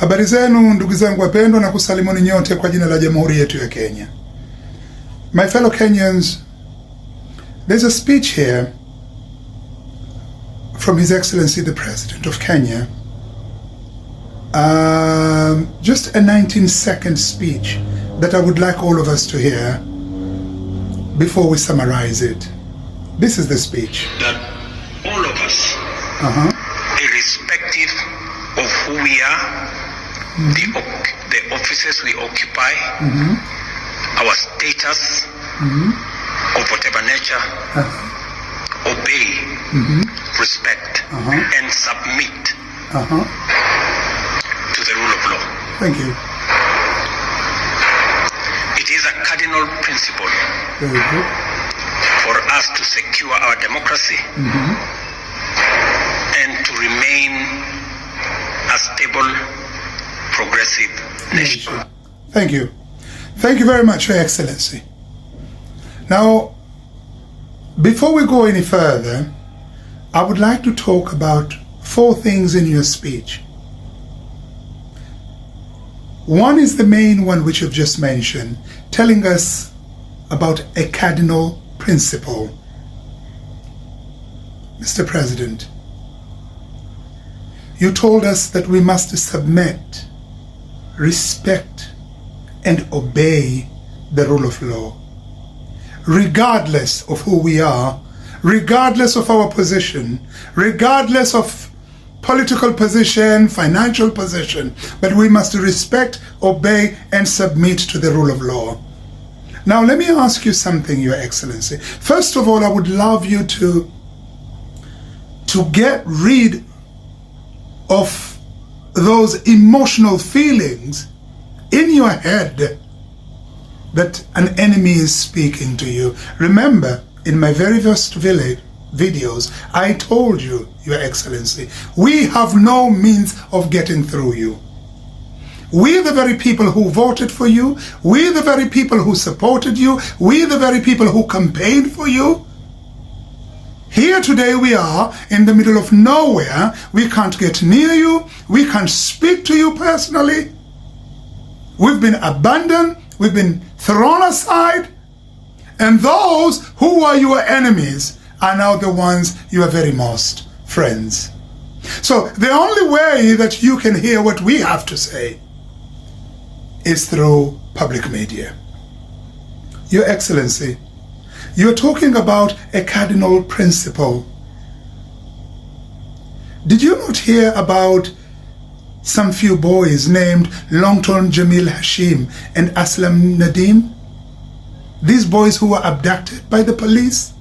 Habari zenu ndugu zangu wapendwa, na kusalimuni nyote kwa jina la Jamhuri yetu ya Kenya. My fellow Kenyans, there's a speech here from His Excellency the President of Kenya. Just a 19-second speech that I would like all of us to hear before we summarize it. This is the speech. That all of us, irrespective of who we are, the offices we occupy, our status of whatever nature, obey, respect, and submit to the rule of law. Thank you. It is a cardinal principle for us to secure our democracy and to remain a stable, progressive nation. Thank you. Thank you very much, Your Excellency. Now, before we go any further, I would like to talk about 4 things in your speech. One is the main one which you've just mentioned, telling us about a cardinal principle. Mr. President, you told us that we must submit, respect, and obey the rule of law, regardless of who we are, regardless of our position, regardless of political position, financial position, but we must respect, obey, and submit to the rule of law. Now, let me ask you something, Your Excellency. First of all, I would love you to get rid of those emotional feelings in your head that an enemy is speaking to you. Remember, in my very first videos, I told you, Your Excellency, we have no means of getting through you. We, the very people who voted for you, we, the very people who supported you, we, the very people who campaigned for you, here today we are in the middle of nowhere. We can't get near you. We can't speak to you personally. We've been abandoned. We've been thrown aside. And those who were your enemies are now the ones you are very most friends. So the only way that you can hear what we have to say is through public media. Your Excellency, you're talking about a cardinal principle. Did you not hear about some few boys named Longton Jamil Hashim and Aslam Nadim? These boys who were abducted by the police?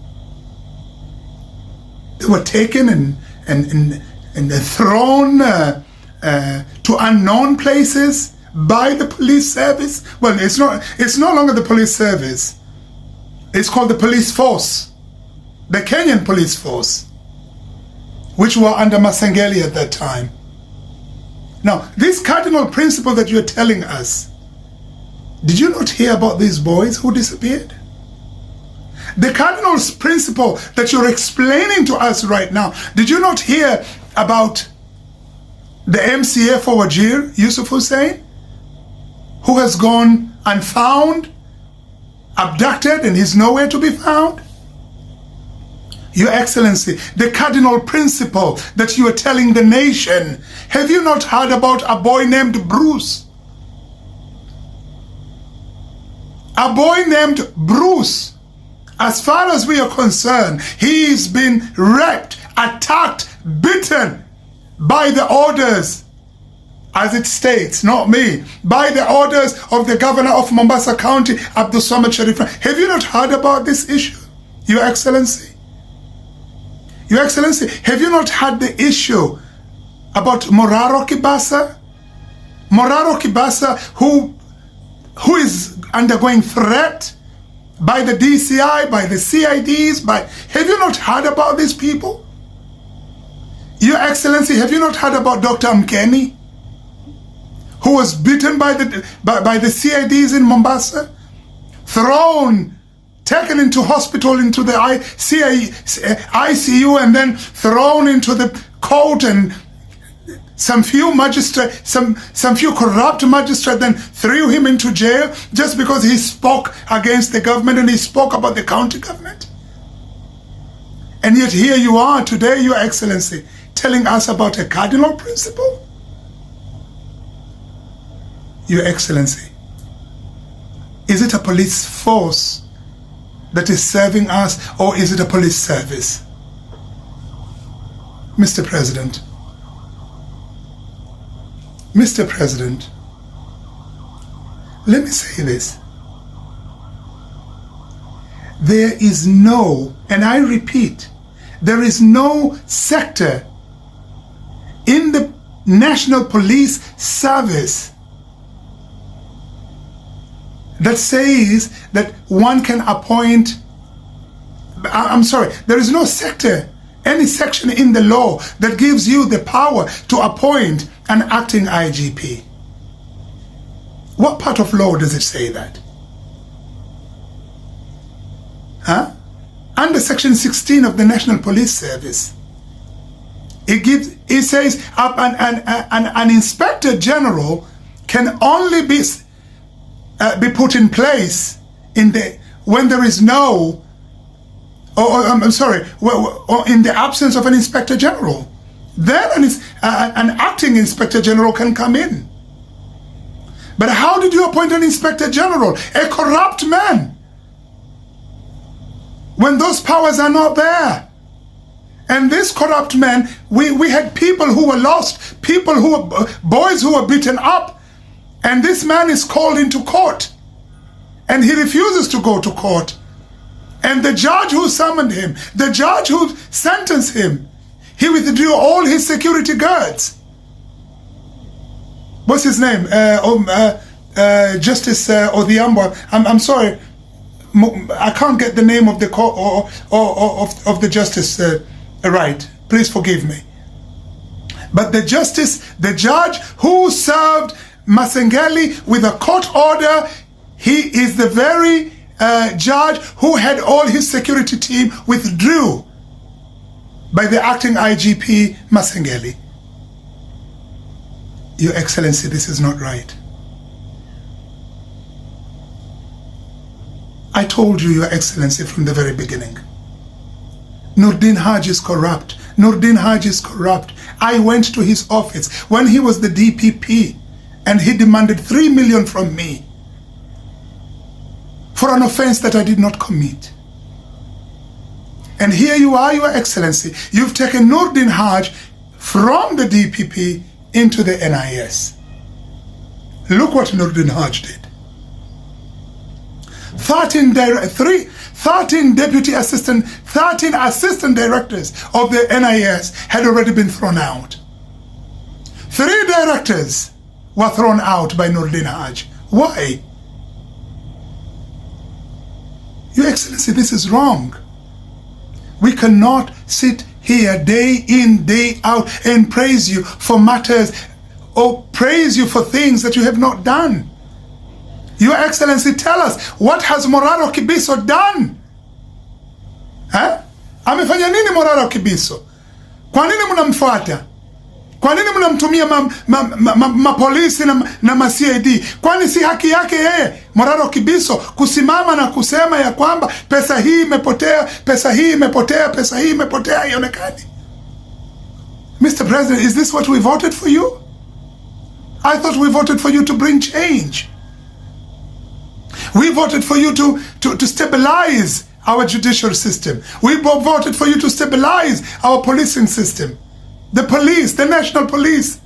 They were taken and thrown to unknown places by the police service. Well, it's no longer the police service. It's called the police force, the Kenyan police force, which were under Masengeli at that time. Now, this cardinal principle that you're telling us, did you not hear about these boys who disappeared? The cardinal principle that you're explaining to us right now, did you not hear about the MCA for Wajir, Yusuf Hussein, who has gone unfound, abducted, and is nowhere to be found? Your Excellency, the cardinal principle that you are telling the nation, have you not heard about a boy named Bruce? A boy named Bruce, as far as we are concerned, he's been raped, attacked, beaten by the orders, as it states, not me, by the orders of the governor of Mombasa County, Abdul Samad Sharif. Have you not heard about this issue, Your Excellency? Your Excellency, have you not had the issue about Moraro Kibasa? Moraro Kibasa, who is undergoing threat by the DCI, by the CIDs, have you not heard about these people? Your Excellency, have you not heard about Dr. Amkeni, who was beaten by the CIDs in Mombasa, taken into hospital, into the ICU, and then thrown into the court and some few magistrate, some few corrupt magistrate then threw him into jail just because he spoke against the government and he spoke about the county government. And yet here you are today, Your Excellency, telling us about a cardinal principle? Your Excellency, is it a police force that is serving us, or is it a police service? Mr. President, let me say this. There is no, and I repeat, there is no sector in the National Police Service that says that one can appoint, there is no sector, any section in the law that gives you the power to appoint an acting IGP. What part of law does it say that? Under Section 16 of the National Police Service, it says an inspector general can only be put in place when there is no, in the absence of an inspector general. Then an acting inspector general can come in. But how did you appoint an inspector general? A corrupt man. When those powers are not there. And this corrupt man, we had people who were lost, boys who were beaten up. And this man is called into court. And he refuses to go to court. And the judge who summoned him, the judge who sentenced him, he withdrew all his security guards. What's his name? Justice Odhiambo. I'm sorry, I can't get the name of the court of the justice right. Please forgive me. But the judge who served Masengeli with a court order, he is the very judge who had all his security team withdrew by the acting IGP Masengeli. Your Excellency, this is not right. I told you, Your Excellency, from the very beginning. Nordin Haj is corrupt. Nordin Haj is corrupt. I went to his office when he was the DPP and he demanded 3 million from me for an offense that I did not commit. And here you are, Your Excellency. You've taken Nordin Haj from the DPP into the NIS. Look what Nordin Haj did. 13 assistant directors of the NIS had already been thrown out. 3 directors were thrown out by Nordin Haj. Why? Your Excellency, this is wrong. We cannot sit here day in, day out and praise you for matters or praise you for things that you have not done. Your Excellency, tell us, what has Moraro Kibiso done? Amefanya nini Moraro Kibiso? Kwa nini mnamfuata? Kwa nini mnamtumia mapolisi na ma-CID? Kwani si haki yake yeye Moraro Kibiso kusimama na kusema ya kwamba pesa hii imepotea, pesa hii imepotea, pesa hii imepotea, haionekani? Mr. President, is this what we voted for you? I thought we voted for you to bring change. We voted for you to stabilize our judicial system. We voted for you to stabilize our policing system. The police, the national police.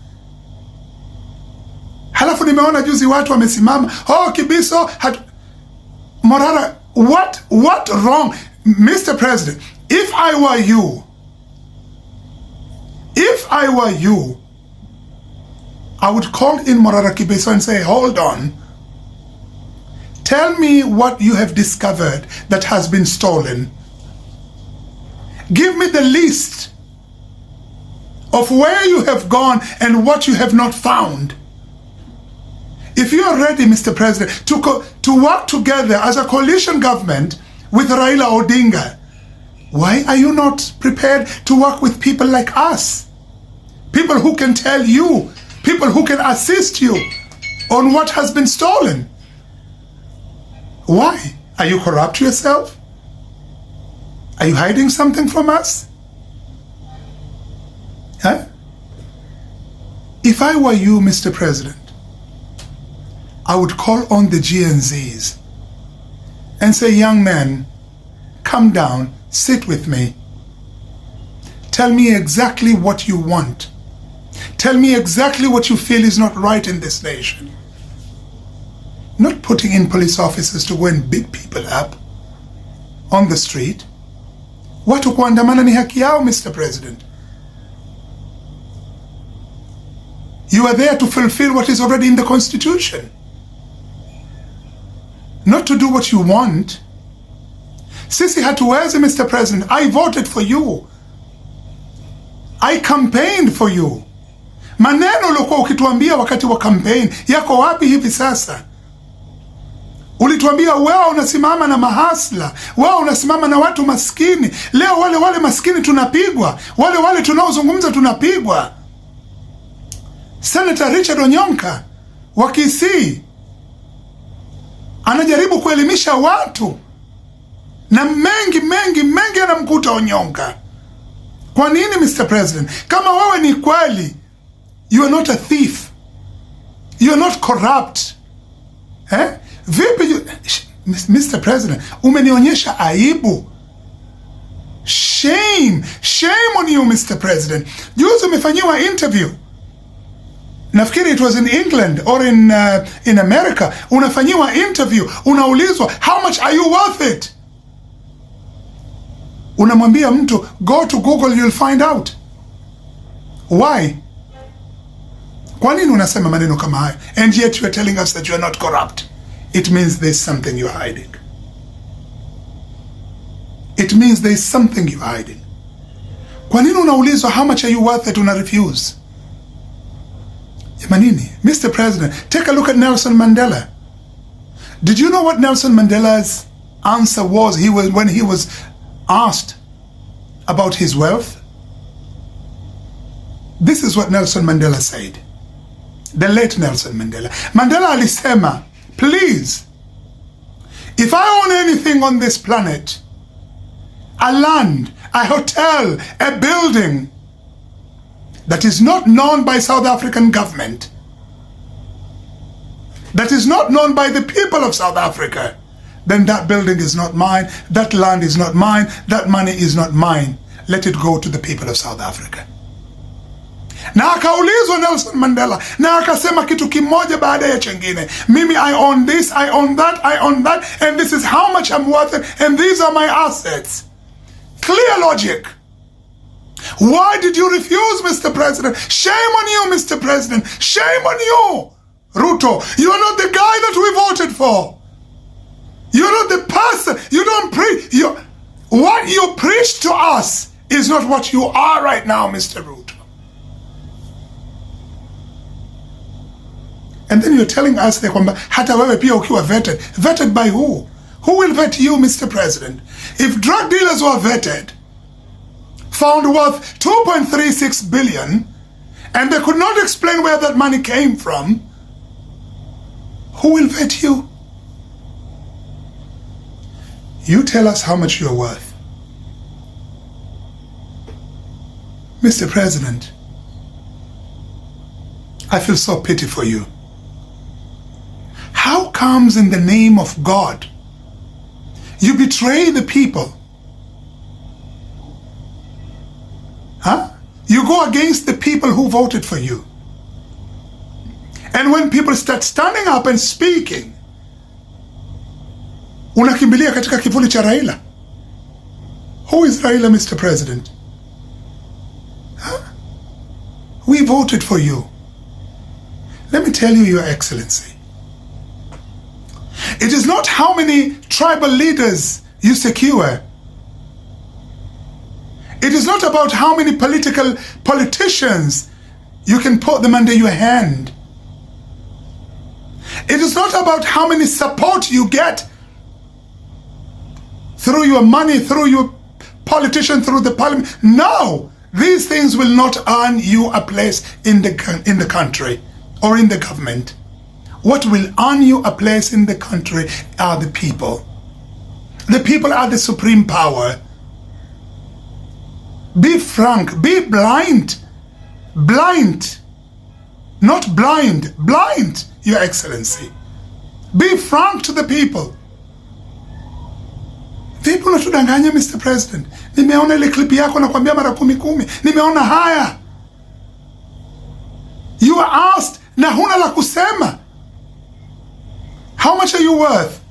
Halafu nimeona juzi watu wamesimama, Kibiso had Morara, what wrong? Mr. President, if I were you, I would call in Morara Kibiso and say, hold on. Tell me what you have discovered that has been stolen. Give me the list of where you have gone and what you have not found. If you are ready, Mr. President, to work together as a coalition government with Raila Odinga, why are you not prepared to work with people like us? people who can tell you, people who can assist you on what has been stolen. Why? Are you corrupt yourself? Are you hiding something from us? Huh? If I were you, Mr. President, I would call on the GNZs and say, young man, come down, sit with me. Tell me exactly what you want. Tell me exactly what you feel is not right in this nation. Not putting in police officers to go and beat people up on the street. Watu kuandamana ni haki yao, Mr. President. You are there to fulfill what is already in the Constitution. Not to do what you want. Sisi hatuwezi, Mr. President. I voted for you. I campaigned for you. Maneno uliokuwa ukituambia wakati wa campaign yako wapi hivi sasa? Ulituambia wewe unasimama na mahasla, wewe unasimama na watu maskini. Leo wale maskini tunapigwa, wale tunaozungumza tunapigwa. Senator Richard Onyonka wa Kisii anajaribu kuelimisha watu, na mengi anamkuta Onyonka. Kwa nini, Mr. President? Kama wewe ni kweli, you are not a thief, you are not corrupt, vipi Mr. President, umenionyesha aibu. Shame on you, Mr. President. Juzi umefanyiwa interview, nafikiri it was in England or in America. Unafanyiwa interview, unaulizwa how much are you worth it? Unamwambia mtu go to Google, you'll find out. Why? Kwa nini unasema maneno kama hayo? And yet you are telling us that you are not corrupt. It means there's something you're hiding. It means there's something you're hiding. Kwa nini unaulizwa how much are you worth it, una refuse? Yamanini, Mr. President, take a look at Nelson Mandela. Did you know what Nelson Mandela's answer was when he was asked about his wealth? This is what Nelson Mandela said. The late Nelson Mandela. Mandela alisema, please, if I own anything on this planet, a land, a hotel, a building that is not known by South African government, that is not known by the people of South Africa, then that building is not mine, that land is not mine, that money is not mine. Let it go to the people of South Africa. Na akaulizwa Nelson Mandela, na akasema kitu kimoja baada ya chengine. Mimi, I own this, I own that, I own that, and this is how much I'm worth it, and these are my assets. Clear logic. Why did you refuse, Mr. President? Shame on you, Mr. President. Shame on you. Ruto, you are not the guy that we voted for. You're not the person. You don't preach. What you preach to us is not what you are right now, Mr. Ruto. And then you're telling us that hata wewe pia ukiwa vetted. Vetted by who? Who will vet you, Mr. President? If drug dealers were vetted, found worth 2.36 billion, and they could not explain where that money came from, who will vet you? You tell us how much you're worth. Mr. President, I feel so pity for you. How comes in the name of God you betray the people? You go against the people who voted for you. And when people start standing up and speaking, unakimbilia katika kivuli cha Raila. Who is Raila, Mr. President? We voted for you. Let me tell you, Your Excellency, it is not how many tribal leaders you secure. It is not about how many politicians you can put them under your hand. It is not about how many support you get through your money, through your politician, through the parliament. No, These things will not earn you a place in the country or in the government. What will earn you a place in the country are the people. The people are the supreme power. Be frank, be blind. Blind. Not blind, blind, Your Excellency. Be frank to the people. Vipi unatudanganya Mr. President? Nimeona ile clip yako na kuambia mara 10. Nimeona haya. You are asked na huna la kusema. How much are you worth?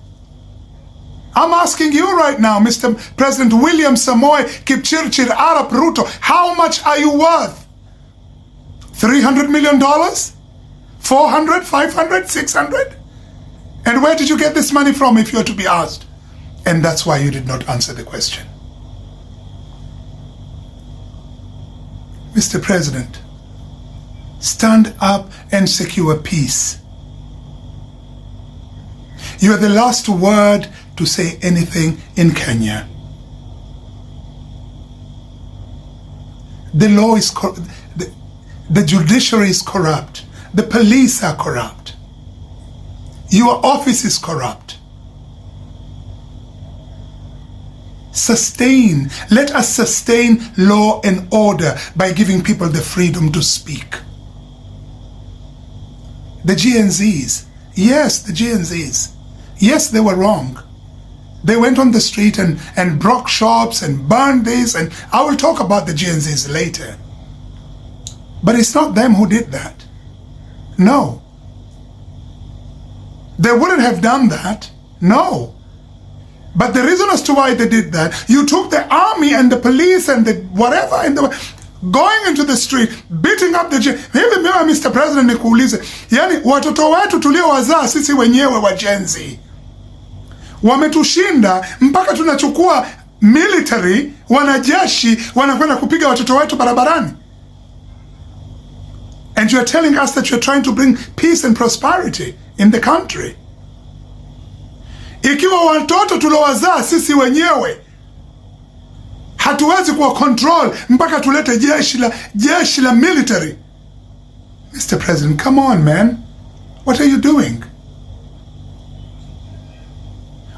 I'm asking you right now, Mr. President William Samoei Kipchirchir Arap Ruto, how much are you worth? $300 million? 400, 500, 600? And where did you get this money from if you're to be asked? And that's why you did not answer the question. Mr. President, stand up and secure peace. You are the last word to say anything in Kenya. The law is the judiciary is corrupt. The police are corrupt. Your office is corrupt. Let us sustain law and order by giving people the freedom to speak. The GNZs, yes, the GNZs, yes, they were wrong. They went on the street and broke shops and burned this, and I will talk about the GNZs later. But it's not them who did that. No. They wouldn't have done that. No. But the reason as to why they did that, you took the army and the police and the whatever and the going into the street, beating up the hivi mimi Mr. President nikuulize, yani watoto wetu tuliowazaa sisi wenyewe wa Gen Z wametushinda mpaka tunachukua military, wanajeshi wanakwenda kupiga watoto wetu barabarani. And you are telling us that you are trying to bring peace and prosperity in the country. Ikiwa watoto tuliowazaa sisi wenyewe hatuwezi kuwa control mpaka tulete jeshi la military. Mr. President, come on, man. What are you doing?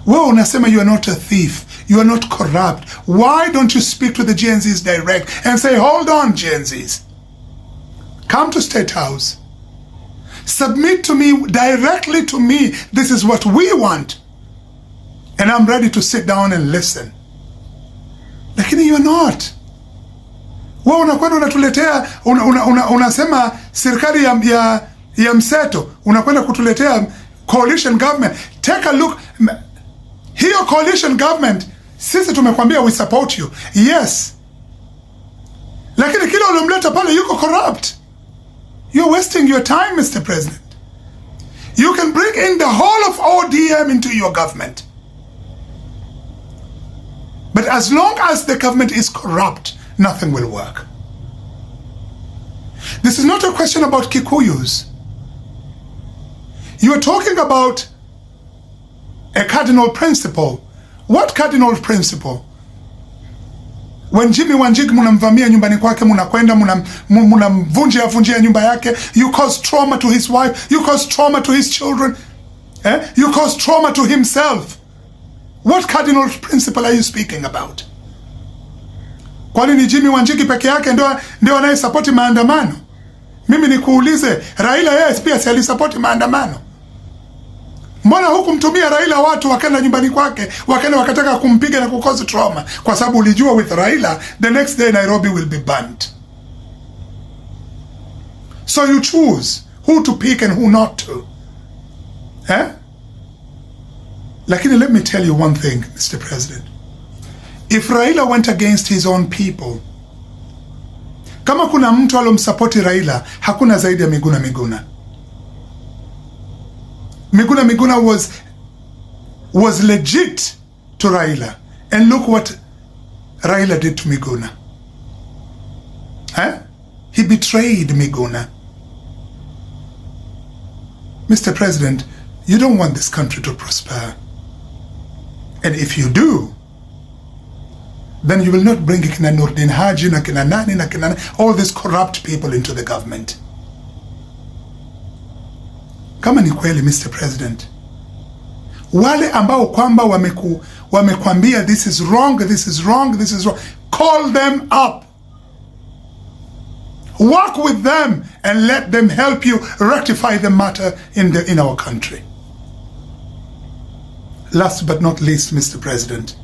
Wewe unasema you are not a thief. You are not corrupt. Why don't you speak to the GNZs direct and say, hold on, GNZs. Come to State House. Submit to me, directly to me. This is what we want. And I'm ready to sit down and listen. Lakini you're not. Wewe unakwenda unatuletea, unasema serikali ya mseto, unakwenda kutuletea coalition government. Take a look. Hiyo coalition government, sisi tumekwambia we support you. Yes. Lakini kile ulimleta pale yuko corrupt. You're wasting your time, Mr. President. You can bring in the whole of ODM into your government. But as long as the government is corrupt, nothing will work. This is not a question about Kikuyus. You are talking about a cardinal principle. What cardinal principle? When Jimmy Wanjigi munamvamia nyumbani kwake, munakwenda munamvunjia nyumba yake, you cause trauma to his wife, you cause trauma to his children, you cause trauma to himself. What cardinal principle are you speaking about? Kwani ni Jimmy Wanjigi peke yake ndio anayesapoti maandamano? Mimi nikuulize, Raila yeye pia si alisapoti maandamano? Mbona hukumtumia Raila watu wakaenda nyumbani kwake, wakaenda wakataka kumpiga na kucause trauma? Kwa sababu ulijua with Raila, the next day Nairobi will be burnt. So you choose who to pick and who not to. Lakini let me tell you one thing, Mr. President. If Raila went against his own people, kama kuna mtu alomsapoti Raila, hakuna zaidi ya Miguna Miguna. Miguna was legit to Raila. And look what Raila did to Miguna. He betrayed Miguna. Mr. President, you don't want this country to prosper. And if you do, then you will not bring kina Nurdin Haji na kina nani na kina nani, all these corrupt people into the government. Kama ni kweli, Mr. President, wale ambao kwamba wamekwambia this is wrong, this is wrong, this is wrong, call them up. Work with them and let them help you rectify the matter in our country. Last but not least, Mr. President,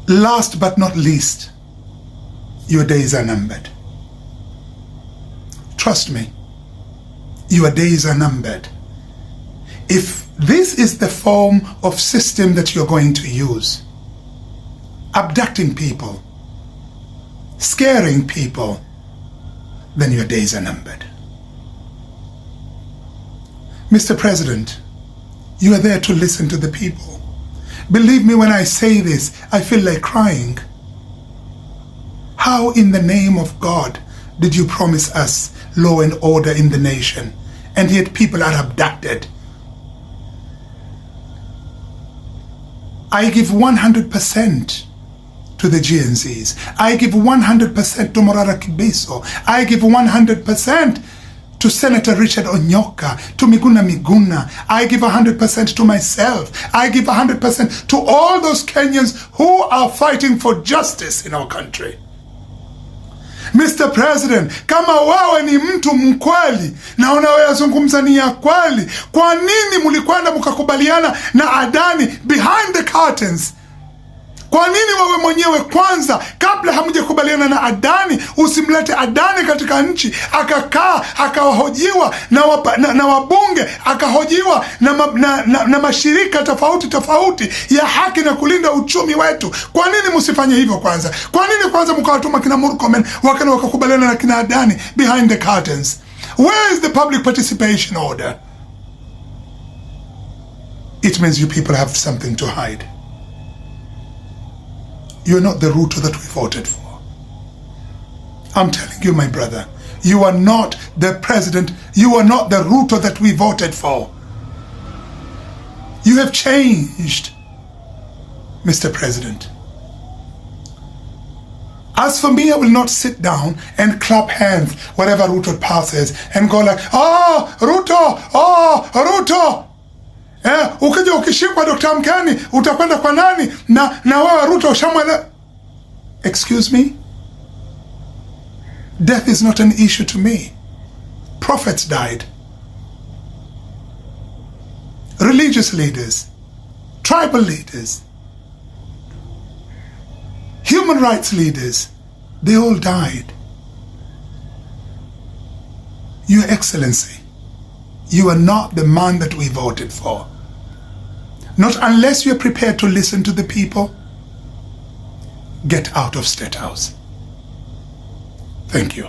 last but not least, your days are numbered. Trust me, your days are numbered. If this is the form of system that you're going to use, abducting people, scaring people, then your days are numbered. Mr. President, you are there to listen to the people. Believe me when I say this, I feel like crying. How in the name of God did you promise us law and order in the nation, and yet people are abducted? I give 100% to the GNCs. I give 100% to Morara Kibiso. I give 100% to Senator Richard Onyoka, to Miguna Miguna. I give 100% to myself. I give 100% to all those Kenyans who are fighting for justice in our country. Mr. President, kama wewe ni mtu mkweli na unayozungumza ni ya kweli, kwa nini mlikwenda mkakubaliana na Adani behind the curtains? Kwa nini wewe mwenyewe kwanza, kabla hamjakubaliana na Adani, usimlete Adani katika nchi, akakaa akahojiwa na wabunge, akahojiwa na mashirika tofauti ya haki na kulinda uchumi wetu? Kwa nini msifanye hivyo kwanza? Kwa nini kwanza mkawatuma kina Murkomen wakakubaliana na kina Adani behind the curtains? Where is the public participation order? It means you people have something to hide. You're not the Ruto that we voted for. I'm telling you, my brother, you are not the president, you are not the Ruto that we voted for. You have changed, Mr. President. As for me, I will not sit down and clap hands whenever Ruto passes and go like, oh, Ruto, oh, Ruto. Ukija ukishikwa Dr. Amkeni utakwenda kwa nani na wewe Ruto shamwele? Excuse me? Death is not an issue to me. Prophets died. Religious leaders, tribal leaders, human rights leaders, they all died. Your Excellency, you are not the man that we voted for. Not unless you are prepared to listen to the people. Get out of State House. Thank you.